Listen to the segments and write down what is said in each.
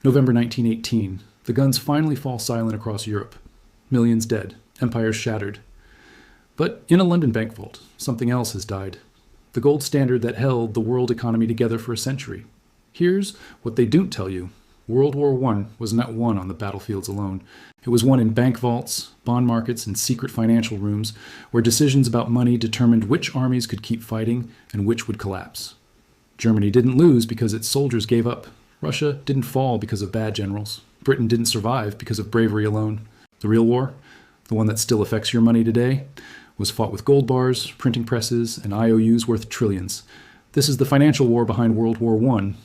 November 1918. The guns finally fall silent across Europe. Millions dead. Empires shattered. But in a London bank vault, something else has died. The gold standard that held the world economy together for a century. Here's what they don't tell you. World War I was not won on the battlefields alone. It was won in bank vaults, bond markets, and secret financial rooms where decisions about money determined which armies could keep fighting and which would collapse. Germany didn't lose because its soldiers gave up. Russia didn't fall because of bad generals. Britain didn't survive because of bravery alone. The real war, the one that still affects your money today, was fought with gold bars, printing presses, and IOUs worth trillions. This is the financial war behind World War I.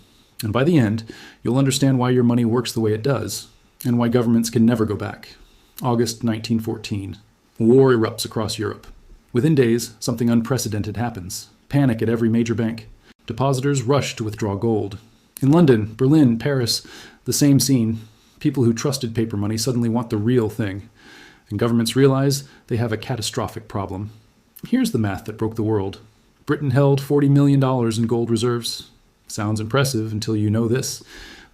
And by the end, you'll understand why your money works the way it does, and why governments can never go back. August 1914. War erupts across Europe. Within days, something unprecedented happens. Panic at every major bank. Depositors rush to withdraw gold. In London, Berlin, Paris, the same scene. People who trusted paper money suddenly want the real thing. And governments realize they have a catastrophic problem. Here's the math that broke the world. Britain held $40 million in gold reserves. Sounds impressive until you know this.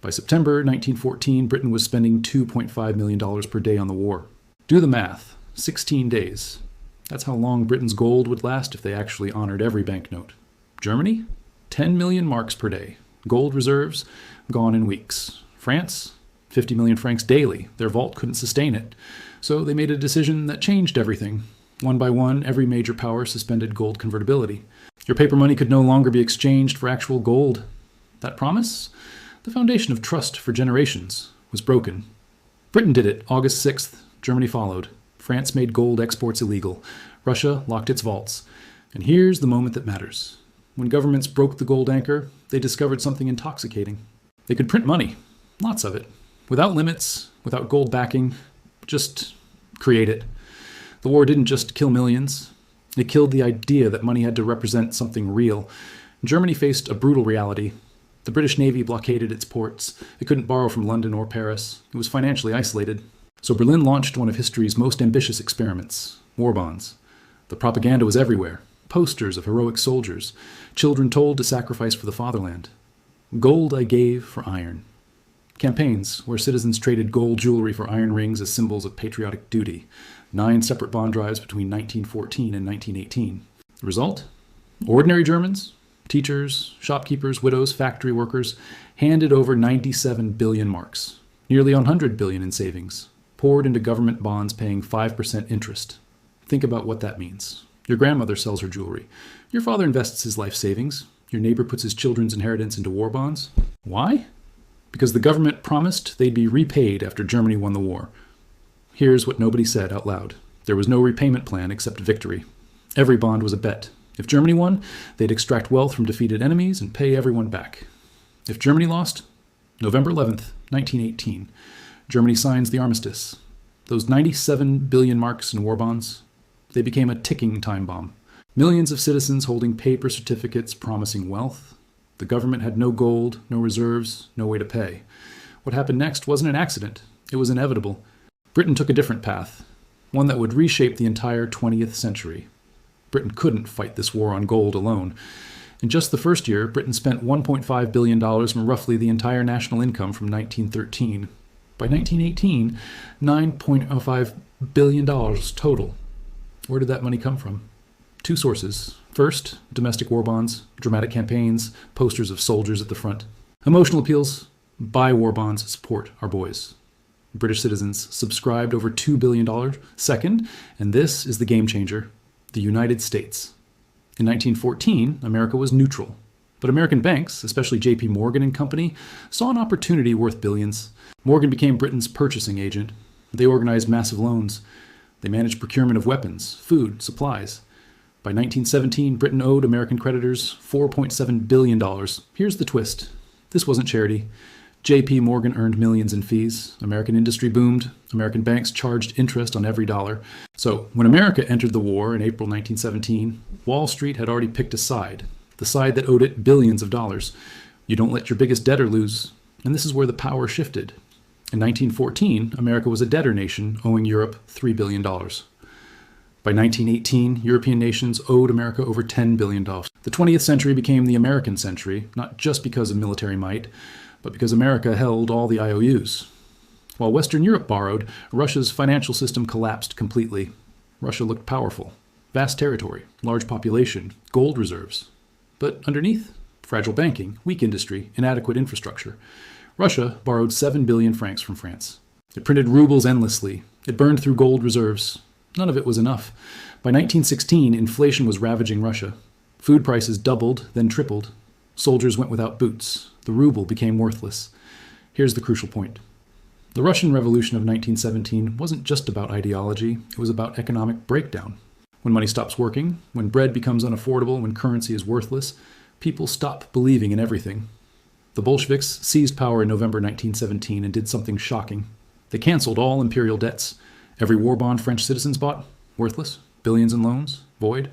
By September 1914, Britain was spending $2.5 million per day on the war. Do the math. 16 days. That's how long Britain's gold would last if they actually honored every banknote. Germany? 10 million marks per day. Gold reserves gone in weeks. France? 50 million francs daily. Their vault couldn't sustain it. So they made a decision that changed everything. One by one, every major power suspended gold convertibility. Your paper money could no longer be exchanged for actual gold. That promise, the foundation of trust for generations, was broken. Britain did it August 6th. Germany followed. France made gold exports illegal. Russia locked its vaults. And here's the moment that matters. When governments broke the gold anchor, they discovered something intoxicating. They could print money, lots of it, without limits, without gold backing, just create it. The war didn't just kill millions. It killed the idea that money had to represent something real. Germany faced a brutal reality. The British Navy blockaded its ports. It couldn't borrow from London or Paris. It was financially isolated. So Berlin launched one of history's most ambitious experiments, war bonds. The propaganda was everywhere. Posters of heroic soldiers, children told to sacrifice for the fatherland. Gold I gave for iron. Campaigns where citizens traded gold jewelry for iron rings as symbols of patriotic duty. 9 separate bond drives between 1914 and 1918. The result? Ordinary Germans, teachers, shopkeepers, widows, factory workers, handed over 97 billion marks, nearly 100 billion in savings, poured into government bonds paying 5% interest. Think about what that means. Your grandmother sells her jewelry. Your father invests his life savings. Your neighbor puts his children's inheritance into war bonds. Why? Because the government promised they'd be repaid after Germany won the war. Here's what nobody said out loud. There was no repayment plan except victory. Every bond was a bet. If Germany won, they'd extract wealth from defeated enemies and pay everyone back. If Germany lost, November 11th, 1918, Germany signs the armistice. Those 97 billion marks in war bonds, they became a ticking time bomb. Millions of citizens holding paper certificates promising wealth. The government had no gold, no reserves, no way to pay. What happened next wasn't an accident. It was inevitable. Britain took a different path, one that would reshape the entire 20th century. Britain couldn't fight this war on gold alone. In just the first year, Britain spent $1.5 billion from roughly the entire national income from 1913. By 1918, $9.05 billion total. Where did that money come from? 2 sources. First, domestic war bonds, dramatic campaigns, posters of soldiers at the front. Emotional appeals, buy war bonds, support our boys. British citizens subscribed over $2 billion. Second, and this is the game changer, the United States. In 1914, America was neutral. But American banks, especially J.P. Morgan and Company, saw an opportunity worth billions. Morgan became Britain's purchasing agent. They organized massive loans. They managed procurement of weapons, food, supplies. By 1917, Britain owed American creditors $4.7 billion. Here's the twist. This wasn't charity. J.P. Morgan earned millions in fees. American industry boomed. American banks charged interest on every dollar. So when America entered the war in April 1917, Wall Street had already picked a side, the side that owed it billions of dollars. You don't let your biggest debtor lose. And this is where the power shifted. In 1914, America was a debtor nation owing Europe $3 billion. By 1918, European nations owed America over $10 billion. The 20th century became the American century, not just because of military might, but because America held all the IOUs. While Western Europe borrowed, Russia's financial system collapsed completely. Russia looked powerful. Vast territory, large population, gold reserves. But underneath, fragile banking, weak industry, inadequate infrastructure. Russia borrowed 7 billion francs from France. It printed rubles endlessly. It burned through gold reserves. None of it was enough. By 1916, inflation was ravaging Russia. Food prices doubled, then tripled. Soldiers went without boots. The ruble became worthless. Here's the crucial point. The Russian Revolution of 1917 wasn't just about ideology, it was about economic breakdown. When money stops working, when bread becomes unaffordable, when currency is worthless, people stop believing in everything. The Bolsheviks seized power in November 1917 and did something shocking. They canceled all imperial debts. Every war bond French citizens bought, worthless. Billions in loans, void.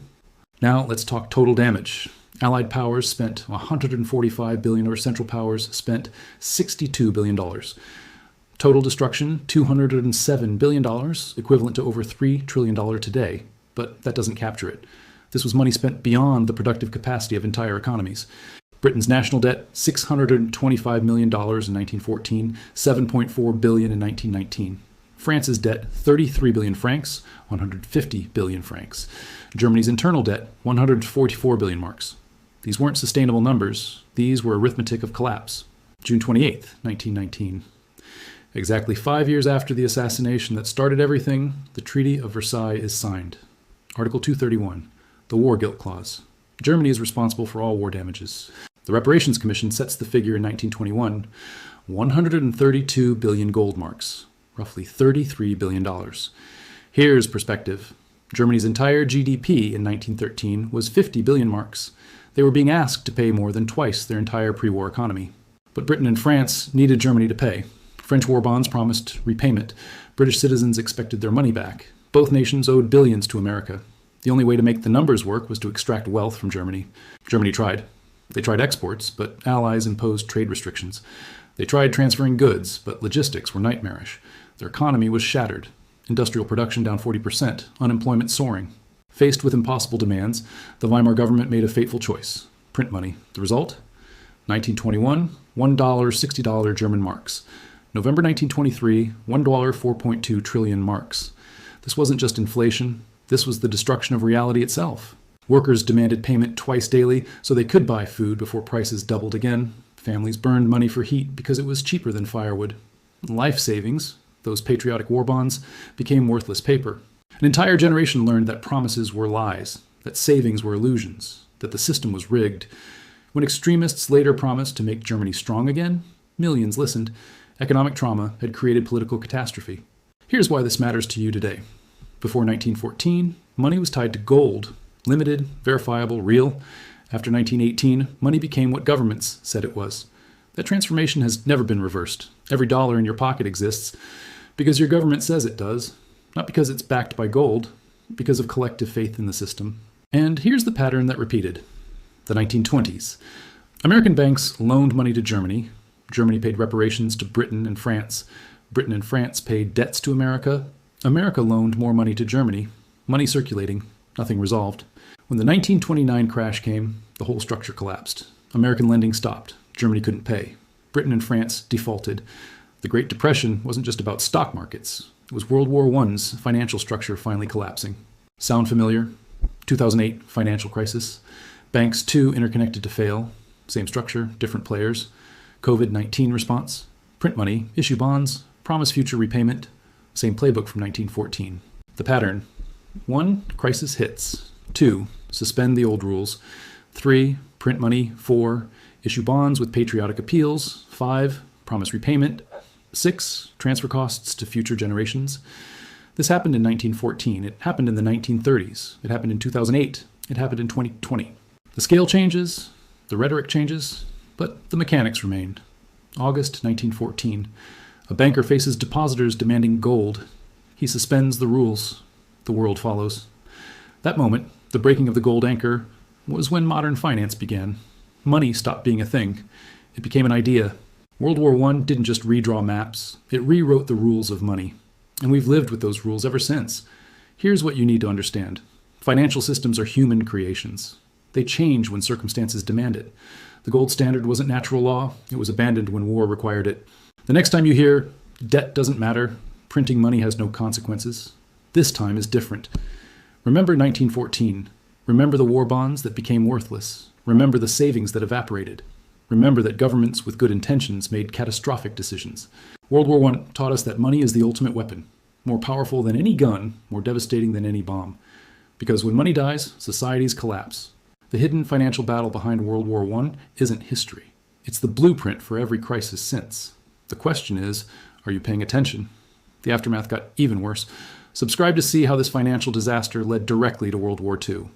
Now let's talk total damage. Allied powers spent $145 billion, or Central Powers spent $62 billion. Total destruction, $207 billion, equivalent to over $3 trillion today. But that doesn't capture it. This was money spent beyond the productive capacity of entire economies. Britain's national debt, $625 million in 1914, $7.4 billion in 1919. France's debt, 33 billion francs, 150 billion francs. Germany's internal debt, 144 billion marks. These weren't sustainable numbers. These were arithmetic of collapse. June 28, 1919. Exactly 5 years after the assassination that started everything, the Treaty of Versailles is signed. Article 231, the War Guilt Clause. Germany is responsible for all war damages. The Reparations Commission sets the figure in 1921, 132 billion gold marks, roughly $33 billion. Here's perspective. Germany's entire GDP in 1913 was 50 billion marks. They were being asked to pay more than twice their entire pre-war economy. But Britain and France needed Germany to pay. French war bonds promised repayment. British citizens expected their money back. Both nations owed billions to America. The only way to make the numbers work was to extract wealth from Germany. Germany tried. They tried exports, but allies imposed trade restrictions. They tried transferring goods, but logistics were nightmarish. Their economy was shattered. Industrial production down 40%, unemployment soaring. Faced with impossible demands, the Weimar government made a fateful choice. Print money. The result? 1921, $1, $60 German marks. November 1923, $1, 4.2 trillion marks. This wasn't just inflation. This was the destruction of reality itself. Workers demanded payment twice daily so they could buy food before prices doubled again. Families burned money for heat because it was cheaper than firewood. Life savings, those patriotic war bonds, became worthless paper. An entire generation learned that promises were lies, that savings were illusions, that the system was rigged. When extremists later promised to make Germany strong again, millions listened. Economic trauma had created political catastrophe. Here's why this matters to you today. Before 1914, money was tied to gold, limited, verifiable, real. After 1918, money became what governments said it was. That transformation has never been reversed. Every dollar in your pocket exists because your government says it does, not because it's backed by gold, because of collective faith in the system. And here's the pattern that repeated. The 1920s. American banks loaned money to Germany. Germany paid reparations to Britain and France. Britain and France paid debts to America. America loaned more money to Germany. Money circulating, nothing resolved. When the 1929 crash came, the whole structure collapsed. American lending stopped. Germany couldn't pay. Britain and France defaulted. The Great Depression wasn't just about stock markets. It was World War I's financial structure finally collapsing. Sound familiar? 2008 financial crisis. Banks too interconnected to fail. Same structure, different players. COVID-19 response. Print money, issue bonds, promise future repayment. Same playbook from 1914. The pattern. 1. Crisis hits. 2. Suspend the old rules. 3. Print money. 4. Issue bonds with patriotic appeals. 5. Promise repayment. 6. Transfer costs to future generations. This happened in 1914. It happened in the 1930s. It happened in 2008. It happened in 2020. The scale changes, the rhetoric changes, but the mechanics remain. August 1914. A banker faces depositors demanding gold. He suspends the rules. The world follows. That moment, the breaking of the gold anchor, was when modern finance began. Money stopped being a thing. It became an idea. World War I didn't just redraw maps. It rewrote the rules of money. And we've lived with those rules ever since. Here's what you need to understand. Financial systems are human creations. They change when circumstances demand it. The gold standard wasn't natural law. It was abandoned when war required it. The next time you hear, debt doesn't matter, printing money has no consequences, this time is different. Remember 1914. Remember the war bonds that became worthless. Remember the savings that evaporated. Remember that governments with good intentions made catastrophic decisions. World War I taught us that money is the ultimate weapon, more powerful than any gun, more devastating than any bomb. Because when money dies, societies collapse. The hidden financial battle behind World War I isn't history. It's the blueprint for every crisis since. The question is, are you paying attention? The aftermath got even worse. Subscribe to see how this financial disaster led directly to World War II.